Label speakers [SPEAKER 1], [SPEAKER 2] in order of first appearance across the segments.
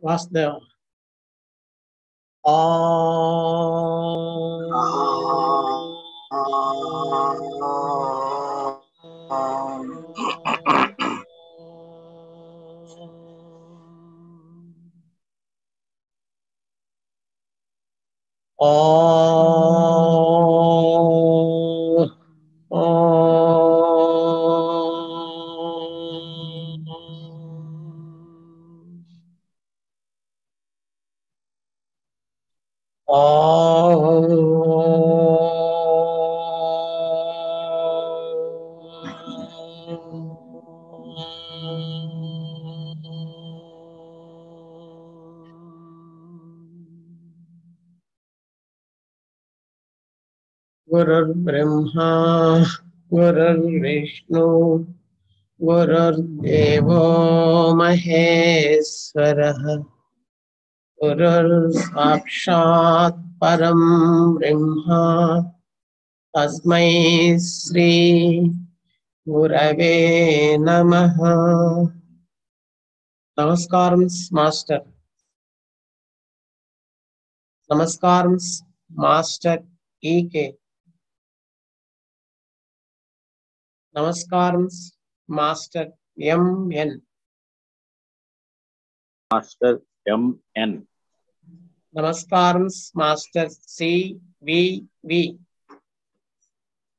[SPEAKER 1] వాసుదేవ गुरुर्ब्रह्मा गुरुर्विष्णु गुरुर्देवो महेश्वरः गुरुर्साक्षात् परं ब्रह्मा तस्मै श्री गुरवे नमः। नमस्कारं मास्टर। नमस्कारं मास्टर ఈకే। నమస్కారం మాస్టర్ ఎంఎన్।
[SPEAKER 2] Master MN.
[SPEAKER 1] నమస్కారం మాస్టర్ సివివి।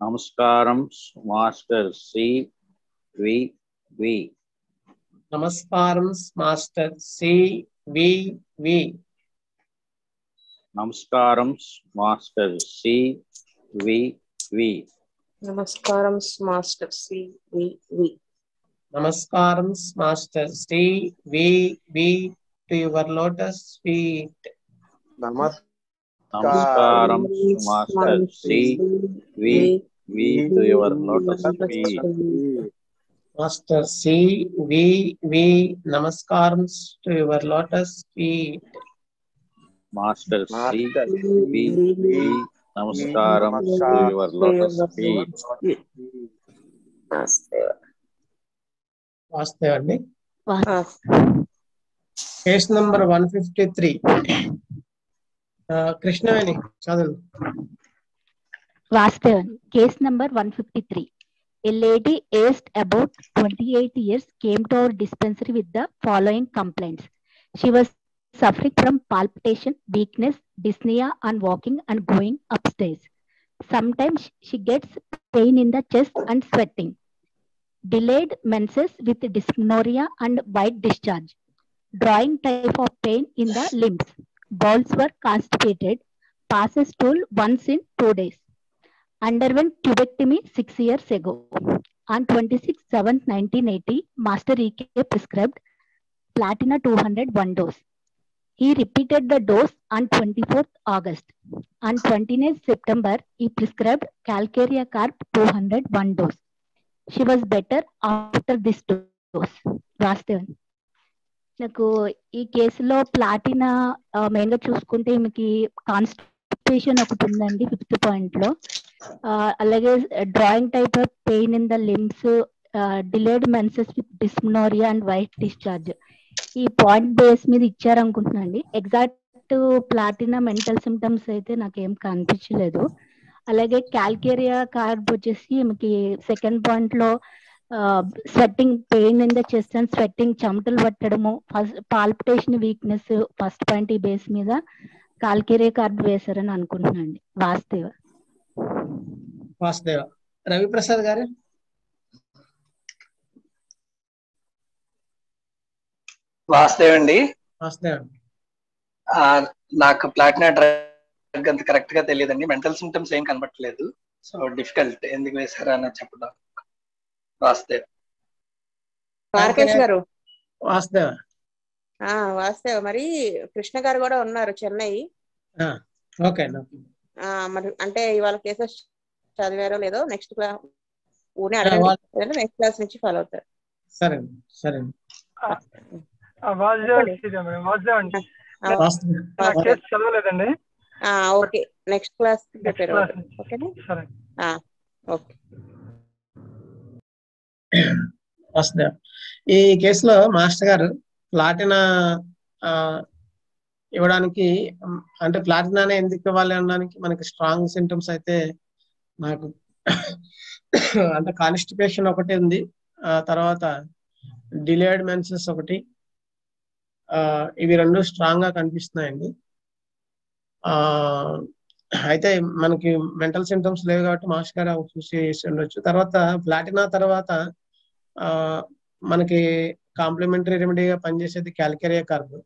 [SPEAKER 2] నమస్కారం మాస్టర్ సివివి।
[SPEAKER 1] నమస్కారం మాస్టర్ సివివి।
[SPEAKER 2] నమస్కారం మాస్టర్ సివివి।
[SPEAKER 3] నమస్కారం మాస్టర్ సివివి।
[SPEAKER 1] నమస్కారం master CVV to your lotus feet.
[SPEAKER 2] నమస్కారం master CVV to your lotus feet.
[SPEAKER 1] Master CVV నమస్కారం to your lotus feet.
[SPEAKER 2] Master CVV నమస్కారం to your lotus feet.
[SPEAKER 1] వాస్తవ అండి। Case number 153 Krishnaveni చదువు।
[SPEAKER 4] Vastavan, case number 153. A lady aged about 28 years came to our dispensary with the following complaints. She was suffering from palpitation, weakness, dyspnea on walking and going upstairs. Sometimes she gets pain in the chest and sweating. Delayed menses with dysmenorrhea and white discharge. Drawing type of pain in the limbs. Bowels were constipated. Passes stool once in 2 days. Underwent tubectomy 6 years ago. On 26/7/1980, Master EK prescribed Platina 200 1 dose. He repeated the dose on 24th August. On 29th September, he prescribed Calcarea Carb 200 1 dose. She was better after this dose. వాస్తవం నాకు ఈ కేసులో Platina main గా చూసుకుంటే ఈమెకి constipation ఒకటి ఉందండి 5th point లో। అలాగే drawing type of pain in the limbs, delayed menses with dysmenorrhoea and white discharge ఈ పాయింట్ బేస్ మీద ఇచ్చారనుకుంటున్నా అండి। ఎగ్జాక్ట్ ప్లాటినా మెంటల్ సిమ్టమ్స్ అయితే నాకేం కనిపించలేదు। అలాగే క్యాల్కేరియా కార్బ్ వచ్చేసి ఈమెకి సెకండ్ పాయింట్ లో sweating, pain in the chest and sweating, చెమటలు పట్టడము, పాల్పిటేషన్, వీక్నెస్ ఫస్ట్ పాయింట్ ఈ బేస్ మీద కాల్కేరియా కార్బ్ వేశారని అనుకుంటున్నాను అండి।
[SPEAKER 1] వాసుదేవ రవిప్రసాద్ గారు।
[SPEAKER 5] వాసుదేవండి।
[SPEAKER 1] వాసుదేవ
[SPEAKER 5] నాకు ప్లాటినా డ్రగ్ అంత కరెక్ట్ గా తెలియదండి, మెంటల్ సిమ్టమ్స్ ఏం కనబట్టలేదు, సో డిఫికల్ట్ ఎందుకు వేశారా అని చెప్పడం। వాసుదేవ్
[SPEAKER 3] రాకేష్ గారు।
[SPEAKER 1] వాసుదేవ
[SPEAKER 3] వాస్తవ మరి కృష్ణ గారు కూడా ఉన్నారు చెన్నై।
[SPEAKER 1] ఓకే
[SPEAKER 3] మరి అంటే ఇవాళ కేసెస్ చదివారో లేదో నెక్స్ట్ క్లాస్ నెక్స్ట్ క్లాస్ నుంచి ఫాలో అవుతారు।
[SPEAKER 1] సరే సరే
[SPEAKER 6] చదవలేదండి।
[SPEAKER 3] ఓకే నెక్స్ట్ క్లాస్ ప్రిపేర్ అవుతారు। ఓకేనా? ఓకే
[SPEAKER 1] వాసుదేవ ఈ కేసులో మాస్టర్ గారు ప్లాటినా ఇవ్వడానికి అంటే ప్లాటినానే ఎందుకు ఇవ్వాలి అనడానికి మనకి స్ట్రాంగ్ సింటమ్స్ అయితే నాకు అంటే కాన్స్టిపేషన్ ఒకటి ఉంది, తర్వాత డిలేడ్ మెన్సెస్ ఒకటి, ఇవి రెండు స్ట్రాంగ్ గా కనిపిస్తున్నాయండి. అయితే మనకి మెంటల్ సింటమ్స్ లేవు కాబట్టి మాస్టర్ గారు చూసి ఉండొచ్చు. తర్వాత ప్లాటినా తర్వాత మనకి కాంప్లిమెంటరీ రెమెడీగా పనిచేసేది క్యాల్కేరియా కార్బ్.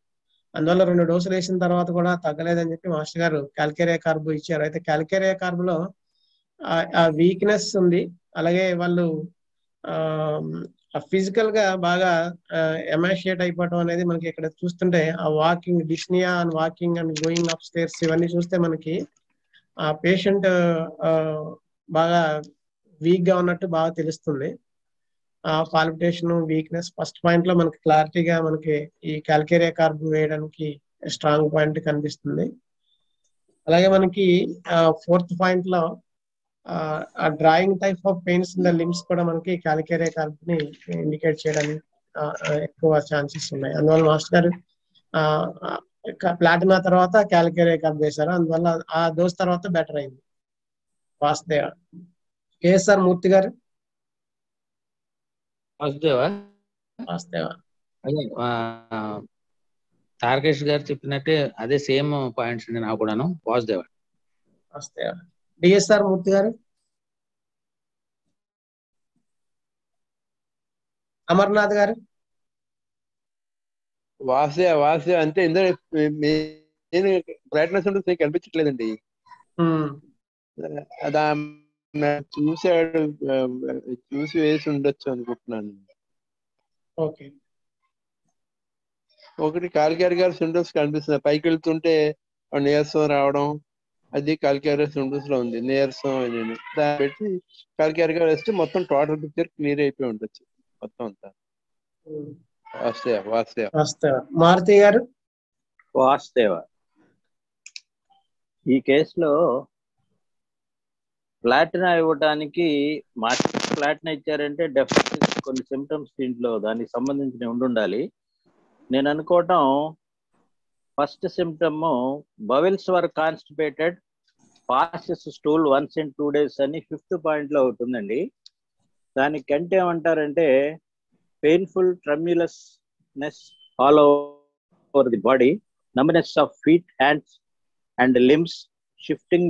[SPEAKER 1] అందువల్ల 2 డోసులు వేసిన తర్వాత కూడా తగ్గలేదని చెప్పి మాస్టర్ గారు క్యాల్కేరియా కార్బ్ ఇచ్చారు. అయితే క్యాల్కేరియా కార్బ్ లో ఆ వీక్నెస్ ఉంది, అలాగే వాళ్ళు ఫిజికల్ గా బాగా ఎమాషియేట్ అయిపోవటం అనేది మనకి ఇక్కడ చూస్తుంటే ఆ walking dyspnoea and walking and going up stairs ఇవన్నీ చూస్తే మనకి ఆ పేషెంట్ బాగా వీక్ గా ఉన్నట్టు బాగా తెలుస్తుంది. ఆ పాల్పిటేషన్ వీక్నెస్ ఫస్ట్ పాయింట్ లో మనకి క్లారిటీగా మనకి ఈ క్యాల్కేరియా కార్బ్ వేయడానికి స్ట్రాంగ్ పాయింట్ కనిపిస్తుంది. అలాగే మనకి 4th పాయింట్ లో ఆ drawing type of pains in the limbs కూడా మనకి క్యాల్కేరియా కార్బ్ ని ఇండికేట్ చేయడానికి ఎక్కువ ఛాన్సెస్ ఉన్నాయి. అందువల్ల మాస్టర్ గారు ప్లాటినా తర్వాత క్యాల్కేరియా కార్బ్ వేశారు, అందువల్ల ఆ డోస్ తర్వాత బెటర్ అయింది. వాసుదేవ. కేఎస్ఆర్ మూర్తి గారు. వాసుదేవ
[SPEAKER 7] అదే తారకేష్ గారు చెప్పినట్టే అదే సేమ్ పాయింట్స్ అండి నాకు కూడాను. వాసుదేవ.
[SPEAKER 1] డిఎస్ఆర్ మూర్తి గారు. అమర్నాథ్ గారు.
[SPEAKER 8] వాసుదేవ అంటే ఇందులో నేను బ్రైట్నెస్ ఉంటుంది కనిపించట్లేదండి. చూసి వేసి ఉండొచ్చు అనుకుంటున్నాను.
[SPEAKER 1] ఓకే.
[SPEAKER 8] ఒకటి కాల్కేరియా గారి సింటమ్స్ కనిపిస్తుంది, పైకి వెళ్తుంటే నీరసం రావడం, అది కాల్కేరియా సింటమ్స్ లో ఉంది. నీరసం అని దాన్ని పెట్టి కాల్కేరియా గారు వేస్తే మొత్తం టోటల్ పిక్చర్ క్లియర్ అయిపోయి ఉండొచ్చు మొత్తం అంతా.
[SPEAKER 1] వాసుదేవ. మారుతి గారు.
[SPEAKER 2] వాసుదేవ. ఈ కేసులో ప్లాటినా ఇవ్వడానికి మాస్టర్ ప్లాటినా ఇచ్చారంటే డెఫినెట్లీ కొన్ని సిమ్టమ్స్ దీంట్లో దానికి సంబంధించిన ఉండాలి. నేను అనుకోవటం first symptom bowels were constipated, passes stool once in 2 days అని 5th పాయింట్ లో అవుతుందండి. దానికి కంటే ఏమంటారంటే painful tremulousness all over the body, numbness of feet, hands and limbs, shifting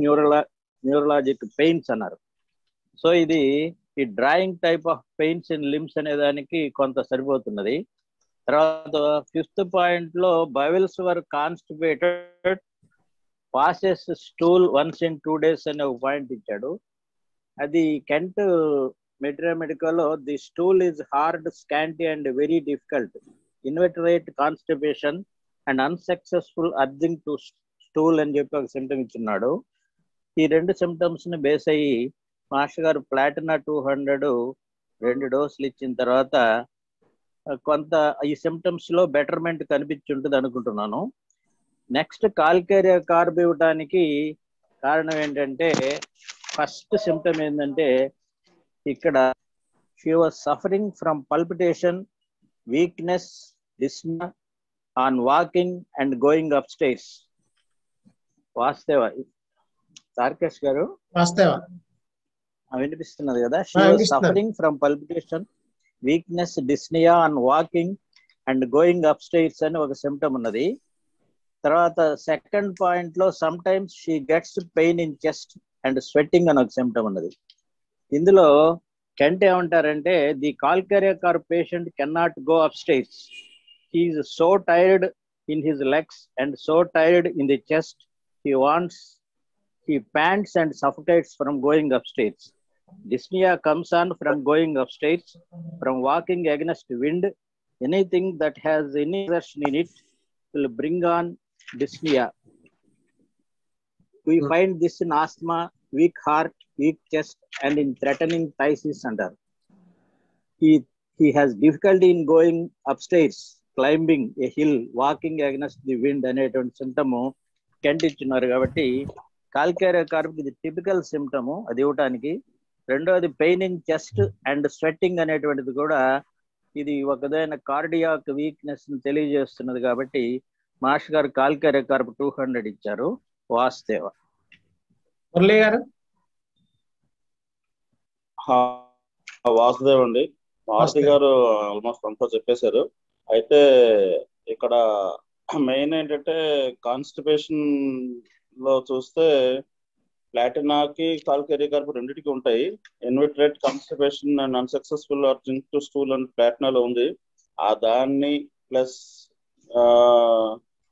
[SPEAKER 2] neurologic pains అన్నారు. సో ఇది ఈ drawing type of pains in limbs అనే దానికి కొంత సరిపోతున్నది. తర్వాత 5th పాయింట్ లో bowels were constipated, passes stool once in 2 days అనే ఒక పాయింట్ ఇచ్చాడు. అది Kent medical the stool is hard, scanty and very difficult, inveterate constipation and unsuccessful urging to stool అని చెప్పి ఒక సిమ్టమ్ ఇచ్చున్నాడు. ఈ 2 సిమ్టమ్స్ ని బేస్ అయ్యి మాస్టర్ గారు ప్లాటినా 200 2 డోసులు ఇచ్చిన తర్వాత కొంత ఈ సిమ్టమ్స్ లో బెటర్మెంట్ కనిపించుంటుంది అనుకుంటున్నాను. నెక్స్ట్ కాల్కేరియా కార్బ్ ఇవ్వడానికి కారణం ఏంటంటే ఫస్ట్ సిమ్టమ్ ఏంటంటే ఇక్కడ she was suffering from palpitation, weakness, dyspnoea on walking and going up stairs. Vasudeva. Tarakesh గారు. వినిపిస్తున్నది కదా. She was suffering from palpitation, weakness, dyspnoea on walking and going up stairs అని ఒక సిమ్టమ్ ఉన్నది. తర్వాత 2nd పాయింట్ లో some times she gets pain in chest and sweating అని ఒక సిమ్టమ్ ఉన్నది. ఇందులో కెంట్ ఏమంటారంటే the calcarea carb patient can not go up stairs, he is so tired in his legs and so tired in the chest, he pants and suffocates from going upstairs. Dyspnea comes on from going upstairs, from walking against wind. Anything that has any exertion in it will bring on dyspnea. We find this in asthma, weak heart, weak chest, and in threatening phthisis under. He has difficulty in going upstairs, climbing a hill, walking against the wind అనేటువంటి symptom Kent ఇచ్చినారు. కాబట్టి calcarea carb ఇది typical symptom అది ఇవ్వటానికి. రెండోది pain in chest and sweating అనేటువంటిది కూడా ఇది ఒకదైన కార్డియాక్ వీక్నెస్ ని తెలియజేస్తున్నది. కాబట్టి మాస్టర్ గారు కాల్కేరే కార్పు 200 ఇచ్చారు. వాసుదేవ.
[SPEAKER 1] మురళి గారు.
[SPEAKER 9] వాసుదేవ్ అండి. మారుతి గారు ఆల్మోస్ట్ అంతా చెప్పేశారు. అయితే ఇక్కడ మెయిన్ ఏంటంటే కాన్స్టిపేషన్ లో చూస్తే ప్లాటినాకి కాల్కేరియా కార్పు రెండింటికి ఉంటాయి. Inveterate constipation and unsuccessful urging to stool and ప్లాటినాలో ఉంది. ఆ దాన్ని plus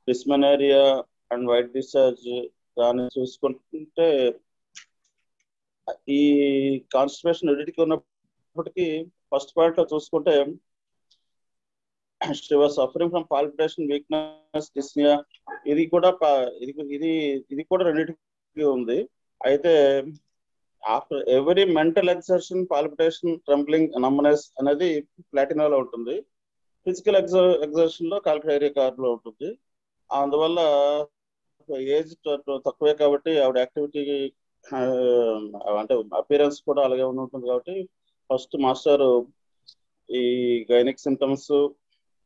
[SPEAKER 9] dysmenorrhoea and white discharge దాన్ని చూసుకుంటే ఈ కాన్స్టిపేషన్ రెండింటికి ఉన్నప్పటికీ ఫస్ట్ పాయింట్ లో చూసుకుంటే she was suffering from palpitation, weakness, dyspnea. ఇది కూడా ఇది కూడా రెండింటికి ఉంది. అయితే after every mental exertion, palpitation, trembling, numbness అనేది ప్లాటినాలో ఉంటుంది. ఫిజికల్ ఎక్సర్షన్ లో కాల్కేరియా కార్పులో ఉంటుంది. అందువల్ల ఏజ్ తక్కువే కాబట్టి ఆవిడ యాక్టివిటీ అంటే అపియరెన్స్ కూడా అలాగే ఉంటుంది. కాబట్టి ఫస్ట్ మాస్టర్ ఈ గైనిక్ సిమ్టమ్స్,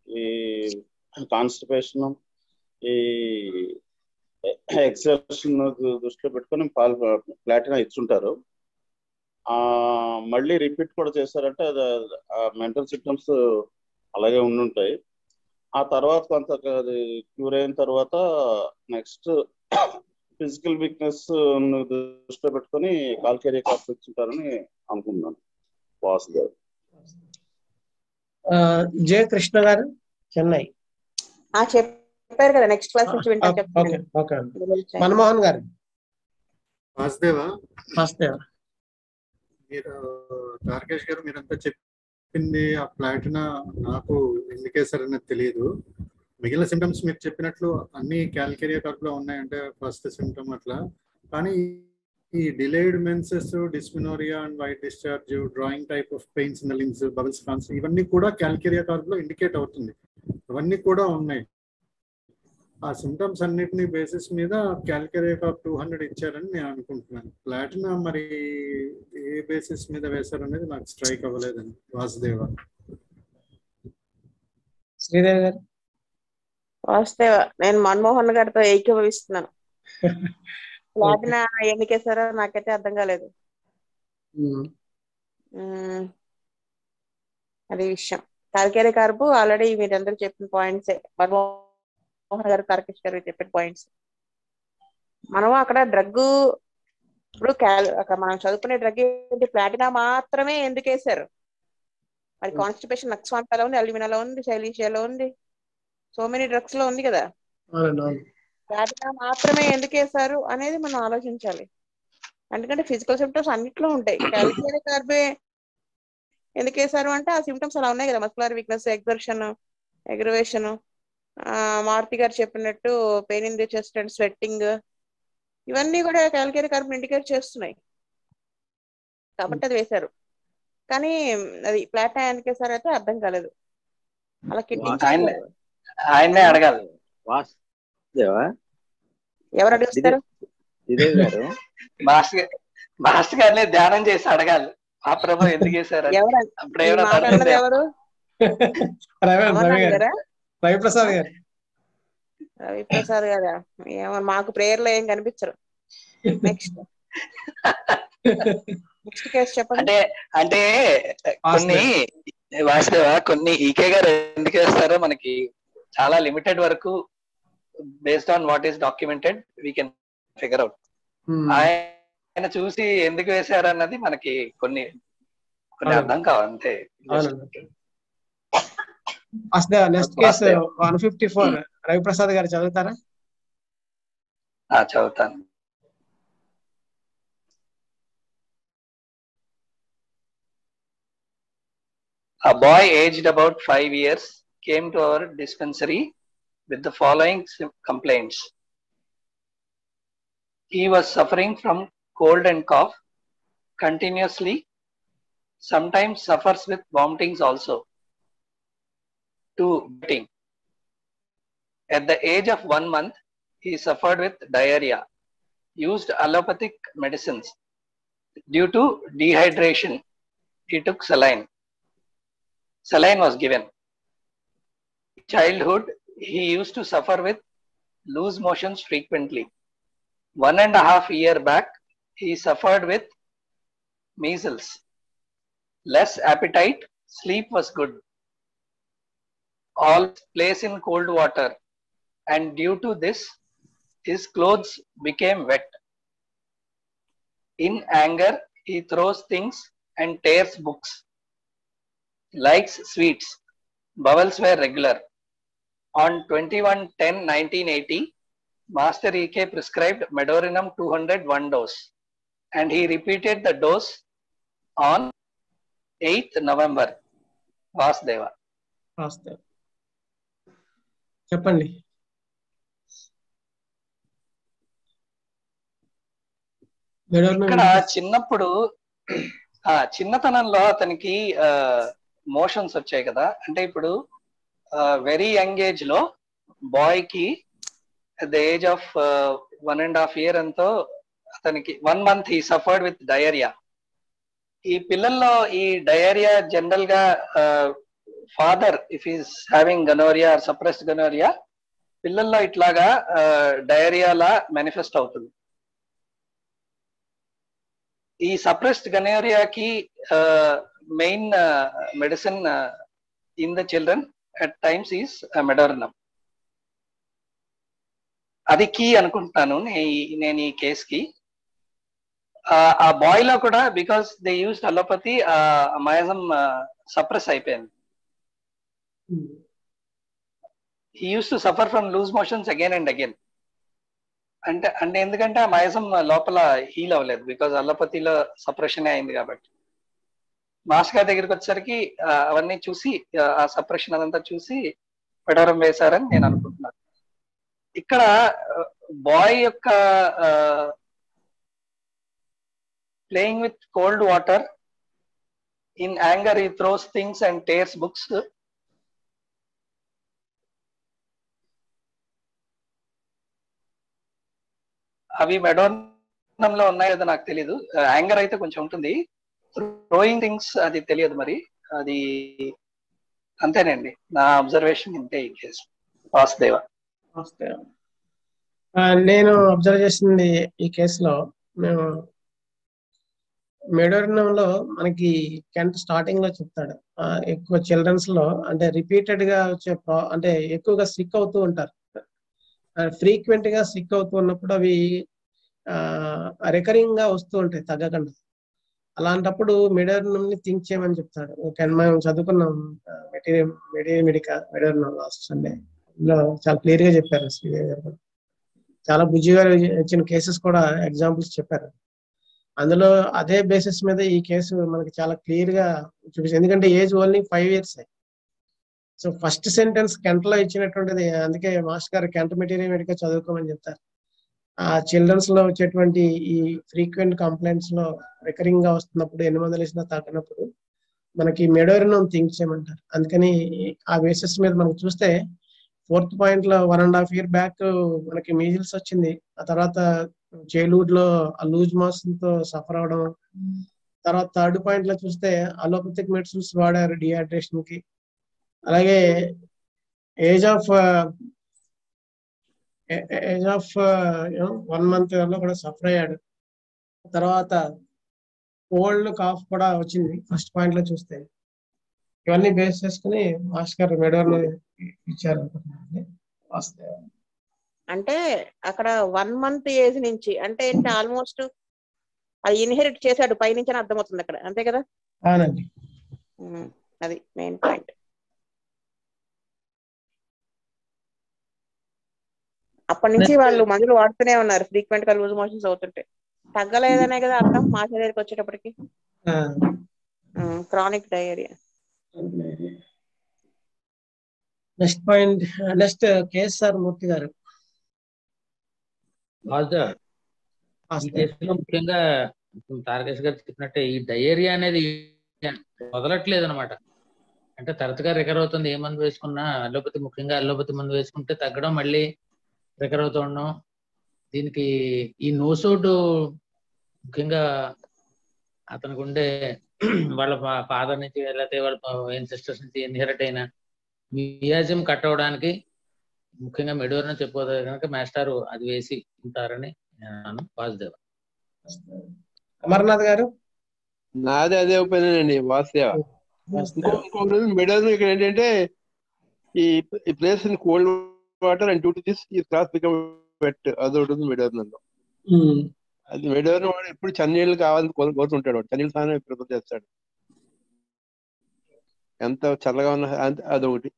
[SPEAKER 9] ఈ కాన్స్టిపేషన్, ఈ ఎక్సర్షన్ దృష్టిలో పెట్టుకొని ప్లాటినా ఇచ్చుంటారు. మళ్ళీ రిపీట్ కూడా చేశారంటే అది మెంటల్ సిమ్టమ్స్ అలాగే ఉండుంటాయి. ఆ తర్వాత కొంత అది క్యూర్ అయిన తర్వాత నెక్స్ట్ ఫిజికల్ వీక్నెస్ దృష్టిలో పెట్టుకొని కాల్కేరియా కార్పు ఇచ్చుంటారని అనుకుంటున్నాను. వాసుదేవ్.
[SPEAKER 1] జే కృష్ణ గారు, చెన్నై.
[SPEAKER 3] చెప్పారు కదా, నెక్స్ట్ క్లాస్ నుంచి వింటాను.
[SPEAKER 1] మన్మోహన్ గారు.
[SPEAKER 10] వాసుదేవా.
[SPEAKER 1] మీరు
[SPEAKER 10] రాకేష్ గారు మీరంతా చెప్పింది ఆ ప్లాటినా నాకు ఎందుకేసారనేది తెలియదు. మిగిలిన సిమ్టమ్స్ మీరు చెప్పినట్లు అన్ని కాల్కేరియా కార్పులో ఉన్నాయంటే ఫస్ట్ సిమ్టమ్ అట్లా. కానీ ఈ delayed menses, dysmenorrhoea and white discharge, drawing type of pains in the limbs, bubbles cons, ఇవన్నీ కూడా కాల్కేరియా కార్పులో ఇండికేట్ అవుతుంది. ఇవన్నీ కూడా ఉన్నాయి. ఆ సిమ్టమ్స్ అన్నిటిని బేసిస్ మీద కాల్కేరియా కార్ప్ 200 ఇచ్చారని నేను అనుకుంటున్నాను. ప్లాటినా మరి ఏ బేసిస్ మీద వేశారనేది నాకు స్ట్రైక్ అవ్వలేదండి. వాసుదేవ.
[SPEAKER 1] శ్రీదేవి గారు.
[SPEAKER 3] వాసుదేవ, నేను మన్మోహన్ గారితో ఏకీభవిస్తున్నాను. ప్లాటినా ఎందుకేసారో నాకైతే అర్థం కాలేదు. అది విషయం. కాల్కేరియా కార్పు ఆల్రెడీ మీరందరూ చెప్పిన పాయింట్సే, మన్మోహన్ గారు, తారకేష్ గారు చెప్పిన పాయింట్స్. మనం అక్కడ డ్రగ్ ఇప్పుడు మనం చదువుకునే డ్రగ్ ఏంటి, ప్లాటినా మాత్రమే ఎందుకు వేశారు? మరి కాన్స్టిపేషన్ నక్స్వాంటాలో ఉంది, అల్యూమినాలో ఉంది, శైలీషియాలో ఉంది, సో మెనీ డ్రగ్స్ లో ఉంది కదా. ప్లాటినా మాత్రమే ఎందుకు వేశారు అనేది మనం ఆలోచించాలి. ఎందుకంటే ఫిజికల్ సిమ్టమ్స్ అన్నిట్లో ఉంటాయి. కాల్కేరియా కార్బే ఎందుకు వేశారు అంటే ఆ సిమ్టమ్స్ అలా ఉన్నాయి కదా, muscular weakness, exertion, aggravation, Maruti garu చెప్పినట్టు pain in the chest and sweating, ఇవన్నీ కూడా కాల్కేరియా కార్బ్ ఇండికేట్ చేస్తున్నాయి కాబట్టి అది వేశారు. కానీ అది ప్లాటినా ఎందుకు వేశారు అయితే అర్థం కాలేదు. అలా
[SPEAKER 5] ఆయన్నే అడగాలి.
[SPEAKER 3] ఎవరు అడుగుతారు?
[SPEAKER 5] మాస్టర్ గారిని ధ్యానం చేసి అడగాలి. ఆ ప్రభు ఎందుకు వేశారు?
[SPEAKER 3] ఎవరు?
[SPEAKER 1] రవిప్రసాద్ గారు.
[SPEAKER 3] రవిప్రసాద్ గారా? ఏమో మాకు ప్రేయర్లో ఏం కనిపించరు. నెక్స్ట్ కేసు చెప్పండి.
[SPEAKER 5] అంటే కొన్ని వాసుదేవ, కొన్ని ఈకే గారు ఎందుకు వేస్తారో మనకి చాలా లిమిటెడ్ వరకు based on what is documented we can figure out. ఆయన చూసి ఎందుకు వేశారు అన్నది మనకి కొన్ని అర్థం కావంతే.
[SPEAKER 1] నెక్స్ట్ కేసు 154 రవిప్రసాద్ గారు చదువుతారా?
[SPEAKER 5] చదువుతాను. A boy aged about 5 years came to our dispensary with the following complaints. He was suffering from cold and cough continuously, sometimes suffers with vomitings also. 2. Vomiting. At the age of 1 month, he suffered with diarrhea, used allopathic medicines. Due to dehydration, he took saline. Saline was given. Childhood, he used to suffer with loose motions frequently. 1.5 years back, he suffered with measles. Less appetite, sleep was good. All place in cold water, and due to this, his clothes became wet. In anger, he throws things and tears books. Likes sweets. Bowels were regular. On 21/10/1980, Master E.K. prescribed Medorinum 200 one dose, and he repeated the dose on 8th November. Vasudeva.
[SPEAKER 1] చెప్పండి.
[SPEAKER 5] ఇక్కడ చిన్నప్పుడు చిన్నతనంలో అతనికి motions వచ్చాయి కదా. అంటే ఇప్పుడు very young age లో బాయ్ కి at the age of 1.5 years అంతో అతనికి 1 month he suffered with diarrhea. ఈ పిల్లల్లో ఈ డయేరియా జనరల్ గా father if is having gonorrhoea or suppressed gonorrhoea, పిల్లల్లో ఇట్లాగా డయేరియాలా మేనిఫెస్ట్ అవుతుంది. ఈ సప్రెస్డ్ గనోరియాకి main medicine in the children at times is medorrhinum. అది కీ అనుకుంటున్నాను నేను ఈ కేసుకి. ఆ బాయ్ లో కూడా because they used allopathy, miasm suppress అయిపోయింది. He use to suffer from loose motions again and again. అంటే ఎందుకంటే ఆ మయాజం లోపల హీల్ అవ్వలేదు, బికాజ్ అలోపతిలో సప్రెషన్ అయింది కాబట్టి. మాస్టర్ గారి దగ్గరికి వచ్చేసరికి అవన్నీ చూసి ఆ సప్రెషన్ అదంతా చూసి పెడవరం వేశారని నేను అనుకుంటున్నాను. ఇక్కడ బాయ్ యొక్క playing with cold water, in anger he throws things and tears books. అవి మెడోరినంలో ఉన్నాయో లేదో నాకు తెలియదు. యాంగర్ అయితే కొంచెం ఉంటుంది, థ్రోయింగ్ థింగ్స్ అది తెలియదు. మరి అది అంతేనండి, నా అబ్జర్వేషన్ ఇంతే ఈ కేసు. వాసుదేవ.
[SPEAKER 1] నేను అబ్జర్వ్ చేసింది ఈ కేసులో, మేము మెడోరినంలో మనకి కెంట్ స్టార్టింగ్ లో చెప్తాడు, ఎక్కువ చిల్డ్రన్స్ లో అంటే రిపీటెడ్ గా వచ్చే అంటే ఎక్కువగా సిక్ అవుతూ ఉంటారు, ఫ్రీక్వెంట్ గా సిక్ అవుతూ ఉన్నప్పుడు అవి రికరింగ్ గా వస్తూ ఉంటాయి తగ్గకుండా. అలాంటప్పుడు మెడోరినం ని థింక్ చేయమని చెప్తాడు. మనం చదువుకున్నాం మెడోరినం లాస్ట్ సండే లో చాలా క్లియర్ గా చెప్పారు. శ్రీదేవి గారు చాలా బుజ్జి గారు ఇచ్చిన కేసెస్ కూడా ఎగ్జాంపుల్స్ చెప్పారు. అందులో అదే బేసిస్ మీద ఈ కేసు మనకి చాలా క్లియర్ గా చూపిస్తుంది. ఎందుకంటే age only 5 years. So first sentence Kent లో ఇచ్చినటువంటిది, అందుకే మాస్టర్ గారు కెంట్ మెటీరియల్ గా చదువుకోమని చెప్తారు. ఆ చిల్డ్రన్స్ లో వచ్చేటువంటి ఈ ఫ్రీక్వెంట్ కంప్లైంట్స్ లో రికరింగ్ గా వస్తున్నప్పుడు, 800 ఇచ్చినా తగ్గినప్పుడు మనకి మెడోరినం థింక్ చేయమంటారు. అందుకని ఆ బేసిస్ మీద మనకు చూస్తే 4th పాయింట్ లో 1.5 years బ్యాక్ మనకి మీజిల్స్ వచ్చింది. ఆ తర్వాత చైల్డ్హుడ్ లో లూజ్ మోషన్ తో సఫర్ అవడం. తర్వాత 3rd పాయింట్ లో చూస్తే అలోపతిక్ మెడిసిన్స్ వాడారు డిహైడ్రేషన్ కి. అలాగే ఏజ్ ఆఫ్ 1 month లో కూడా సఫర్ అయ్యాడు. తర్వాత కోల్డ్ కాఫ్ కూడా వచ్చింది 1st పాయింట్ లో చూస్తే. ఇవన్నీ బేస్ చేసుకుని మాస్టర్ గారు మెడోరినం ఇచ్చారు అనుకుంటున్నాను.
[SPEAKER 3] అంటే అక్కడ 1 month ఏజ్ నుంచి అంటే ఏంటి, ఆల్మోస్ట్ అది ఇన్హెరిట్ చేశాడు పైనుంచి అని అర్థమవుతుంది అక్కడ, అంతే కదా?
[SPEAKER 1] అవునండి,
[SPEAKER 3] అది మెయిన్ పాయింట్. అప్పటి నుంచి వాళ్ళు మందులు వాడుతూనే ఉన్నారు, ఫ్రీక్వెంట్ గా లూజ్ మోషన్స్ అవుతుంటే. తగ్గలేదనే కదా అర్థం మా దగ్గరికి వచ్చేటప్పటికి. Chronic diarrhoea.
[SPEAKER 1] Next point, next KSR Murthy గారు.
[SPEAKER 7] ఈ కేసులో ముఖ్యంగా తారకేష్ గారు చెప్పినట్టే ఈ డయేరియా అనేది వదలట్లేదు అనమాట. అంటే తరచుగా రికవర్ అవుతుంది. ఏ మందు వేసుకున్నా, అల్లోపతి ముఖ్యంగా అల్లోపతి మందు వేసుకుంటే తగ్గడం, మళ్ళీ రికవర్ అవుతూ ఉండడం. దీనికి ఈ నోసోడ్ ముఖ్యంగా అతనికి ఉండే వాళ్ళ ఫాదర్ నుంచి లేకపోతే వాళ్ళ ఎన్సిస్టర్స్ నుంచి ఇన్హెరిట్ అయిన మియాజం కట్ అవడానికి ముఖ్యంగా మెడోర్న చెప్పబోతే కనుక మాస్టర్ అది వేసి ఉంటారని నేను వాసుదేవ.
[SPEAKER 1] అమర్నాథ్ గారు?
[SPEAKER 8] నాదే అదే ఒపీనియన్ అండి, వాసుదేవ. ఇంకొక మెడోర్న ఇక్కడ ఏంటంటే ఈ place in cold water and due to this ఈ క్లాస్ బికమ్ వెట్, అదొకటి ఉంది మెడోర్నలో. అది మెడోర్న వాడు ఎప్పుడు చన్నీళ్ళు కావాలని కోరుతుంటాడు, వాడు చన్నీళ్ళు స్నానం ప్రిపేర్ చేస్తాడు, ఎంత చల్లగా ఉన్నా. అదొకటి.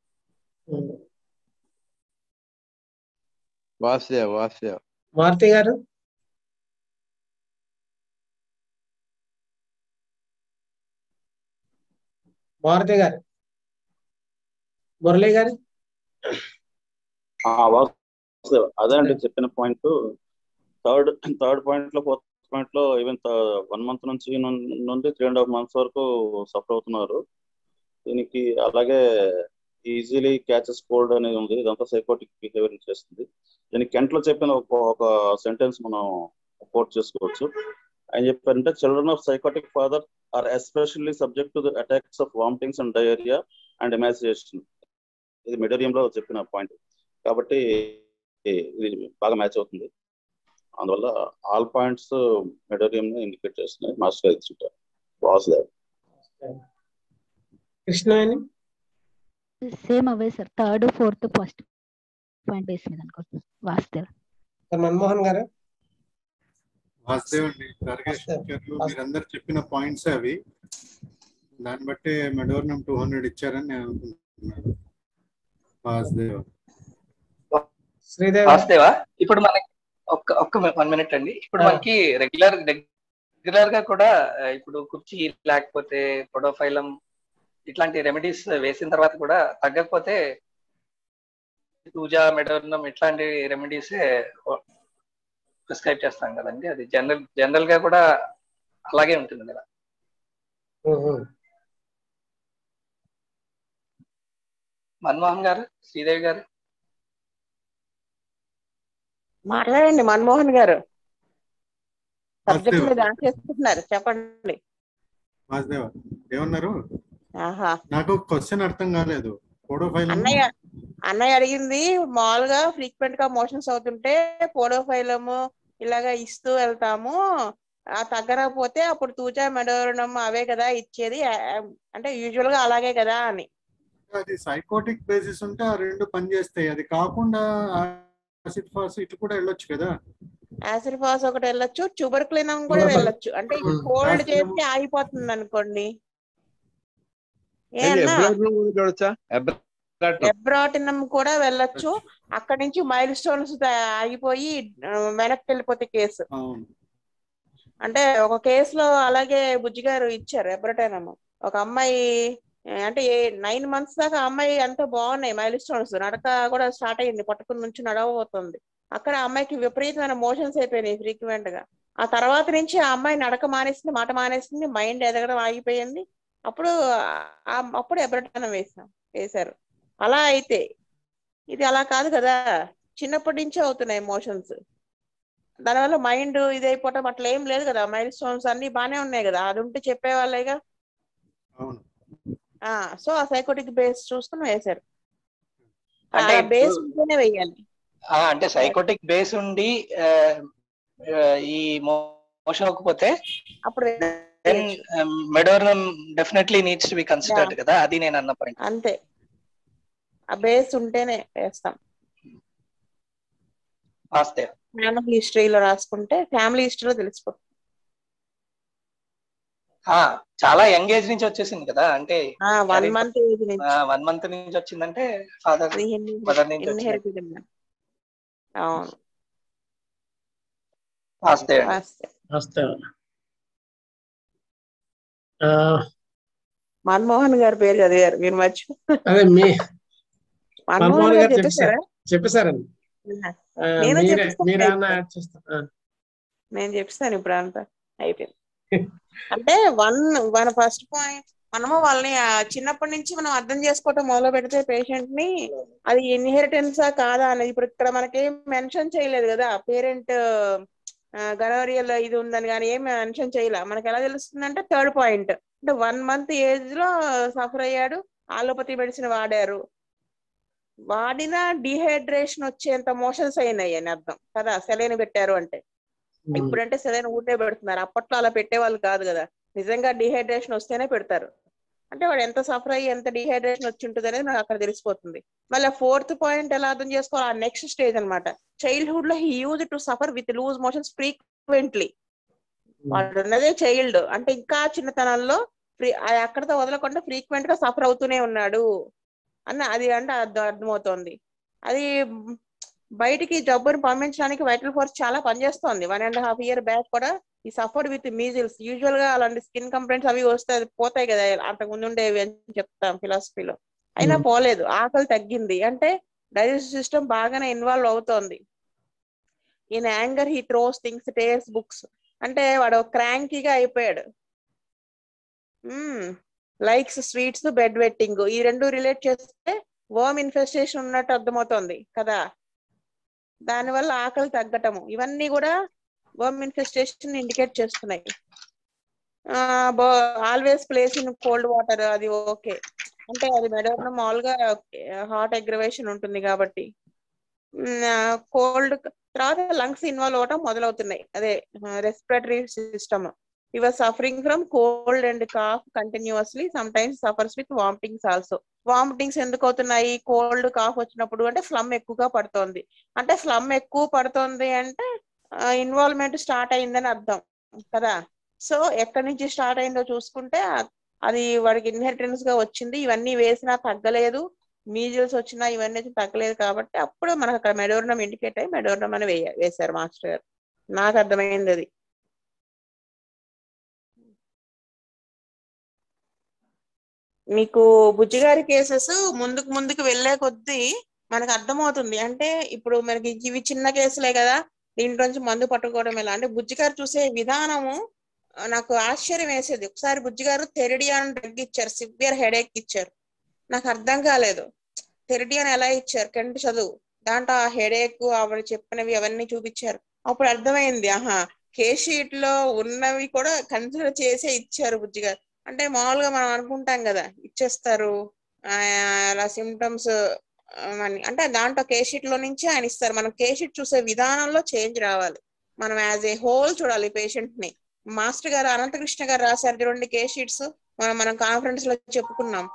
[SPEAKER 8] వాసుదేవ.
[SPEAKER 1] మారుతి గారు? మారుతి గారు? మురళి గారు?
[SPEAKER 9] అదే అండి చెప్పిన పాయింట్. థర్డ్ పాయింట్ లో, ఫోర్త్ పాయింట్ లో ఈవెన్ 1 month నుంచి నుండి 3.5 months వరకు సఫర్ అవుతున్నారు. దీనికి అలాగే ఈజీలీ క్యాచెస్ కోల్డ్ అనేది ఉంది, ఇదంతా సైకోటిక్ బిహేవియర్ చేస్తుంది. దీనికి కెంట్ లో చెప్పిన ఒక సెంటెన్స్ మనం కోట్ చేసుకోవచ్చు. ఆయన చెప్పారంటే, children of sycotic father are especially subject to the attacks of vomitings and diarrhoea and emaciation. ఇది మెడోరియంలో చెప్పిన పాయింట్ కాబట్టి ఇది బాగా మ్యాచ్ అవుతుంది. అందువల్ల ఆల్ పాయింట్స్ మెడోరియం ఇండికేట్ చేస్తున్నాయి. మాస్టర్ గారు ఇచ్చుంటారు. వాసుదేవ్.
[SPEAKER 1] కృష్ణ అని
[SPEAKER 4] సేమ్ అవే sir, 3rd, 4th, 1st point base మీద అనుకోవచ్చు. వాసుదేవ్.
[SPEAKER 1] మన్మోహన్ గారు?
[SPEAKER 10] వాసుదేవ్ అండి. మీరందరు చెప్పిన పాయింట్స్ అవి, దాన్ని బట్టి మెడోర్నం 200 ఇచ్చారని నేను అనుకుంటున్నాను. వాసుదేవ్.
[SPEAKER 5] వాసుదేవ, ఇప్పుడు మనకి ఒక్క 1 minute అండి. ఇప్పుడు మనకి రెగ్యులర్ గా కూడా ఇప్పుడు కుర్చీ లేకపోతే పొడోఫైలం ఇట్లాంటి రెమెడీస్ వేసిన తర్వాత కూడా తగ్గకపోతే పూజా, మెడోర్నం ఇట్లాంటి రెమెడీస్ ప్రిస్క్రైబ్ చేస్తాం కదండి. అది జనరల్ గా కూడా అలాగే ఉంటుంది కదా. మన్మోహన్ గారు, శ్రీదేవి గారు
[SPEAKER 3] మాట్లాడండి. మన్మోహన్ గారు సబ్జెక్ట్ మీద చేసుకుంటున్నారు, చెప్పండి.
[SPEAKER 10] వాసుదేవ ఏమన్నారు?
[SPEAKER 3] ఆహా,
[SPEAKER 10] నాకు క్వశ్చన్ అర్థం కాలేదు.
[SPEAKER 3] అన్నయ్య అడిగింది మామూలుగా ఫ్రీక్వెంట్ గా మోషన్స్ అవుతుంటే పోడోఫైలము ఇలాగా ఇస్తూ వెళ్తాము, ఆ తగ్గకపోతే అప్పుడు తూచా మెడోరణం అవే కదా ఇచ్చేది, అంటే యూజువల్ గా అలాగే కదా అని.
[SPEAKER 10] అది సైకోటిక్ బేసిస్ ఉంటే ఆ రెండు పనిచేస్తాయి. అది కాకుండా యాసిడ్ ఫాస్ ఇటు కూడా వెళ్ళొచ్చు కదా.
[SPEAKER 3] యాసిడ్ ఫాస్ ఒకటి వెళ్ళొచ్చు, ట్యూబర్క్లినం కూడా వెళ్ళొచ్చు. అంటే కోల్డ్ చేస్తే ఆగిపోతుంది అనుకోండి. ఎబ్రాటినం కూడా వెళ్ళొచ్చు. అక్కడి నుంచి మైల్ స్టోన్స్ ఆగిపోయి వెనక్కి వెళ్ళిపోతే కేసు. అంటే ఒక కేసులో అలాగే బుజ్జి గారు ఇచ్చారు ఎబ్రాటినం. ఒక అమ్మాయి అంటే 9 months దాకా అమ్మాయి అంతా బాగున్నాయి మైల్ స్టోన్స్, నడక కూడా స్టార్ట్ అయ్యింది, పట్టుకుని నుంచి నడవబోతుంది. అక్కడ అమ్మాయికి విపరీతమైన మోషన్స్ అయిపోయినాయి ఫ్రీక్వెంట్ గా. ఆ తర్వాత నుంచి ఆ అమ్మాయి నడక మానేసింది, మాట మానేసింది, మైండ్ ఎదగడం ఆగిపోయింది. అప్పుడు ఎబ్రాటినం వేశారు. అలా అయితే ఇది అలా కాదు కదా, చిన్నప్పటి నుంచే అవుతున్నాయి మోషన్స్. దానివల్ల మైండ్ ఇది అయిపోవటం అట్లా ఏం లేదు కదా. మైల్ స్టోన్స్ అన్ని బానే ఉన్నాయి కదా, అది ఉంటే చెప్పేవాళ్ళేగా. సో ఆ సైకోటిక్ బేస్ చూసుకుని వేశారు. బేస్ ఉంటేనే వేయాలి.
[SPEAKER 5] అంటే సైకోటిక్ బేస్ ఉండి ఈ మోషన్ అవ్వకపోతే అప్పుడు medorrhinum definitely needs to be considered కదా. అది నేను అన్న పాయింట్.
[SPEAKER 3] అంతే, ఆ బేస్ ఉంటేనే వేస్తాం. ఫ్యామిలీ హిస్టరీలో రాసుకుంటే ఫ్యామిలీ హిస్టరీలో తెలిసిపోతుంది.
[SPEAKER 5] చాలా యంగ్ ఏజ్ నుంచి వచ్చేసింది కదా, అంటే
[SPEAKER 3] 1 month ఏజ్ నుంచి
[SPEAKER 5] 1 month నుంచి వచ్చిందంటే ఫాదర్ మదర్ నుంచి వచ్చింది.
[SPEAKER 3] అవును. మన్మోహన్ గారి పేరు చదివారు మీరు మర్చి. మన్మోహన్ గారు
[SPEAKER 1] చెప్పేశారండి.
[SPEAKER 3] నేను చెప్పిస్తాను ఇప్పుడు అంతా అయిపోయింది. అంటే మన ఫస్ట్ పాయింట్ మనము వాళ్ళని చిన్నప్పటి నుంచి మనం అర్థం చేసుకోవటం మొదలు పెడితే పేషెంట్ ని అది ఇన్హెరిటెన్సా కాదా అనేది. ఇప్పుడు ఇక్కడ మనకేం మెన్షన్ చేయలేదు కదా పేరెంట్ గనోరియల్ ఇది ఉందని, కానీ ఏం మెన్షన్ చేయలే. మనకి ఎలా తెలుస్తుందంటే 3rd point అంటే 1 month ఏజ్ లో సఫర్ అయ్యాడు, ఆలోపతి మెడిసిన్ వాడారు, వాడిన డిహైడ్రేషన్ వచ్చేంత మోషన్స్ అయినాయి అని అర్థం కదా, సెలైన్ పెట్టారు అంటే. ఇప్పుడంటే సెలైన్ ఊటే పెడుతున్నారు, అప్పట్లో అలా పెట్టేవాళ్ళు కాదు కదా, నిజంగా డిహైడ్రేషన్ వస్తేనే పెడతారు. అంటే వాడు ఎంత సఫర్ అయ్యి ఎంత డిహైడ్రేషన్ వచ్చి ఉంటుంది అనేది నాకు అక్కడ తెలిసిపోతుంది. మళ్ళీ 4th పాయింట్ ఎలా అర్థం చేసుకోవాలి, ఆ నెక్స్ట్ స్టేజ్ అనమాట. చైల్డ్హుడ్ లో he use to suffer with loose motions frequently. వాడు ఉన్నదే చైల్డ్ అంటే ఇంకా చిన్నతనంలో అక్కడతో వదలకుండా ఫ్రీక్వెంట్ గా సఫర్ అవుతూనే ఉన్నాడు అన్న అది అంటే అర్థమవుతోంది. అది బయటికి జబ్బుని పంపించడానికి వైటల్ ఫోర్స్ చాలా పనిచేస్తోంది. 1.5 year బ్యాక్ కూడా ఈ సఫర్డ్ విత్ మీజిల్స్. యూజువల్ గా అలాంటి స్కిన్ కంప్లైంట్స్ అవి వస్తే పోతాయి కదా, అంతకు ముందు ఉండేవి అని చెప్తాం ఫిలాసఫీలో. అయినా పోలేదు, ఆకలి తగ్గింది అంటే డైజెస్టివ్ సిస్టమ్ బాగానే ఇన్వాల్వ్ అవుతోంది. In anger he throws things, tears books. అంటే వాడు క్రాంకీగా అయిపోయాడు. లైక్స్ స్వీట్స్, బెడ్ వెట్టింగ్, ఈ రెండు రిలేట్ చేస్తే వర్మ్ ఇన్ఫెస్టేషన్ ఉన్నట్టు అర్థమవుతోంది కదా. దానివల్ల ఆకలి తగ్గటము, ఇవన్నీ కూడా వర్మ్ ఇన్ఫెస్టేషన్ ఇండికేట్ చేస్తున్నాయి. Always place in cold water, అది ఓకే అంటే అది మెడోర్నం మామూలుగా హాట్ అగ్రవేషన్ ఉంటుంది కాబట్టి. కోల్డ్ తర్వాత లంగ్స్ ఇన్వాల్వ్ అవటం మొదలవుతున్నాయి, అదే respiratory system. Your suffering from cold and cough continuously, some times suffers with vomitings also. Vomitings ఎందుకు అవుతున్నాయి కోల్డ్ కాఫ్ వచ్చినప్పుడు అంటే ఫ్లమ్ ఎక్కువగా పడుతోంది. అంటే ఫ్లమ్ ఎక్కువ పడుతోంది అంటే ఇన్వాల్వ్మెంట్ స్టార్ట్ అయిందని అర్థం కదా. సో ఎక్కడి నుంచి స్టార్ట్ అయిందో చూసుకుంటే అది వాడికి ఇన్హెరిటెన్స్ గా వచ్చింది. ఇవన్నీ వేసినా తగ్గలేదు, మీజిల్స్ వచ్చినా ఇవన్నీ తగ్గలేదు కాబట్టి అప్పుడు మనకు అక్కడ మెడోర్నం ఇండికేట్ అయ్యి మెడోర్నం అని వేశారు మాస్టర్ గారు. నాకు అర్థమైంది అది. మీకు బుజ్జిగారి కేసెస్ ముందుకు వెళ్లే కొద్దీ మనకు అర్థమవుతుంది. అంటే ఇప్పుడు మనకి ఇవి చిన్న కేసులే కదా, దీంట్లోంచి మందు పట్టుకోవడం ఎలా అంటే బుజ్జిగారు చూసే విధానము నాకు ఆశ్చర్యం వేసేది. ఒకసారి బుజ్జిగారు థెరిడియాన్ డ్రగ్ ఇచ్చారు, సివియర్ హెడేక్ ఇచ్చారు. నాకు అర్థం కాలేదు థెరిడియాన్ ఎలా ఇచ్చారు, కెంట్ చదువు దాంట్లో ఆ హెడేక్ ఆవిడ చెప్పినవి అవన్నీ చూపించారు. అప్పుడు అర్థమైంది, ఆహా కేస్ షీట్ లో ఉన్నవి కూడా కన్సిడర్ చేసే ఇచ్చారు బుజ్జిగారు. అంటే మామూలుగా మనం అనుకుంటాం కదా ఇచ్చేస్తారు అలా సిమ్టమ్స్ అని, అంటే దాంట్లో కేస్ షీట్ లో నుంచి ఆయన ఇస్తారు. మనం కేస్ షీట్ చూసే విధానంలో చేంజ్ రావాలి, మనం యాజ్ ఏ హోల్ చూడాలి పేషెంట్ ని. మాస్టర్ గారు అనంతకృష్ణ గారు రాశారు చూడండి కేస్ షీట్స్, మనం కాన్ఫరెన్స్ లో చెప్పుకున్నాం.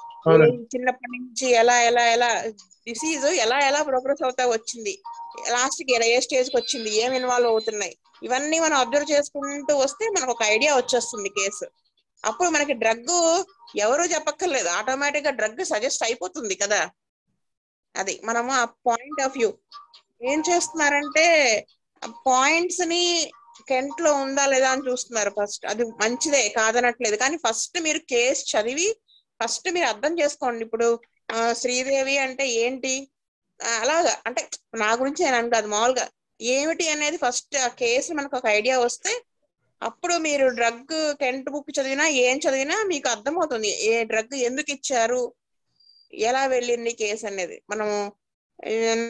[SPEAKER 3] చిన్నప్పటి నుంచి ఎలా ఎలా ఎలా డిసీజ్ ఎలా ప్రోగ్రెస్ అవుతా వచ్చింది, లాస్ట్ కి ఏ స్టేజ్ కి వచ్చింది, ఏం ఇన్వాల్వ్ అవుతున్నాయి, ఇవన్నీ మనం అబ్జర్వ్ చేసుకుంటూ వస్తే మనకు ఒక ఐడియా వచ్చేస్తుంది కేసు. అప్పుడు మనకి డ్రగ్ ఎవరు చెప్పక్కర్లేదు, ఆటోమేటిక్ గా డ్రగ్ సజెస్ట్ అయిపోతుంది కదా. అది మనము ఆ పాయింట్ ఆఫ్ వ్యూ ఏం చేస్తున్నారంటే పాయింట్స్ ని కెంట్ లో ఉందా లేదా అని చూస్తున్నారు ఫస్ట్. అది మంచిదే కాదనట్లేదు, కానీ ఫస్ట్ మీరు కేసు చదివి ఫస్ట్ మీరు అర్థం చేసుకోండి. ఇప్పుడు శ్రీదేవి అంటే ఏంటి అలాగా, అంటే నా గురించి నేను కాదు మామూలుగా ఏమిటి అనేది ఫస్ట్ ఆ కేసు మనకు ఒక ఐడియా వస్తే అప్పుడు మీరు డ్రగ్ కెంట్ బుక్ చదివినా ఏం చదివినా మీకు అర్థమవుతుంది ఏ డ్రగ్ ఎందుకు ఇచ్చారు, ఎలా వెళ్ళింది కేసు అనేది. మనము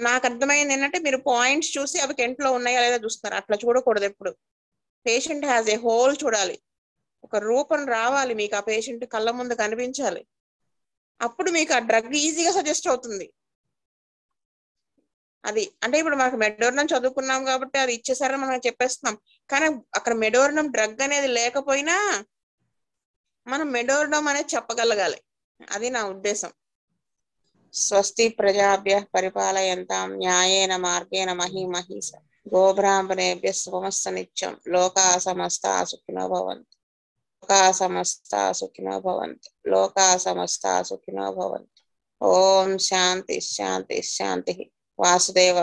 [SPEAKER 3] నాకు అర్థమైంది ఏంటంటే మీరు పాయింట్స్ చూసి అవి కెంట్ లో ఉన్నాయా లేదా చూస్తున్నారు, అట్లా చూడకూడదు. ఎప్పుడు పేషెంట్ హ్యాస్ ఏ హోల్ చూడాలి, ఒక రూపం రావాలి మీకు, ఆ పేషెంట్ కళ్ళ ముందు కనిపించాలి, అప్పుడు మీకు ఆ డ్రగ్ ఈజీగా సజెస్ట్ అవుతుంది. అది అంటే ఇప్పుడు మనకు మెడోర్నం చదువుకున్నాం కాబట్టి అది ఇచ్చేసారని మనం చెప్పేస్తున్నాం, కానీ అక్కడ మెడోర్నం డ్రగ్ అనేది లేకపోయినా మనం మెడోర్నం అనేది చెప్పగలగాలి, అది నా ఉద్దేశం. స్వస్తి ప్రజాభ్య పరిపాలయంతాం న్యాయేన మార్గేణ మహీమహీస గోబ్రాహ్మణేభ్య శుభమస్త నిత్యం లోకా సమస్తా సుఖినో భవంతు. లోకా సమస్తా సుఖినో భవంతు. లోకా సమస్తా సుఖినో భవంతు. ఓం శాంతి శాంతి శాంతి. వాసుదేవ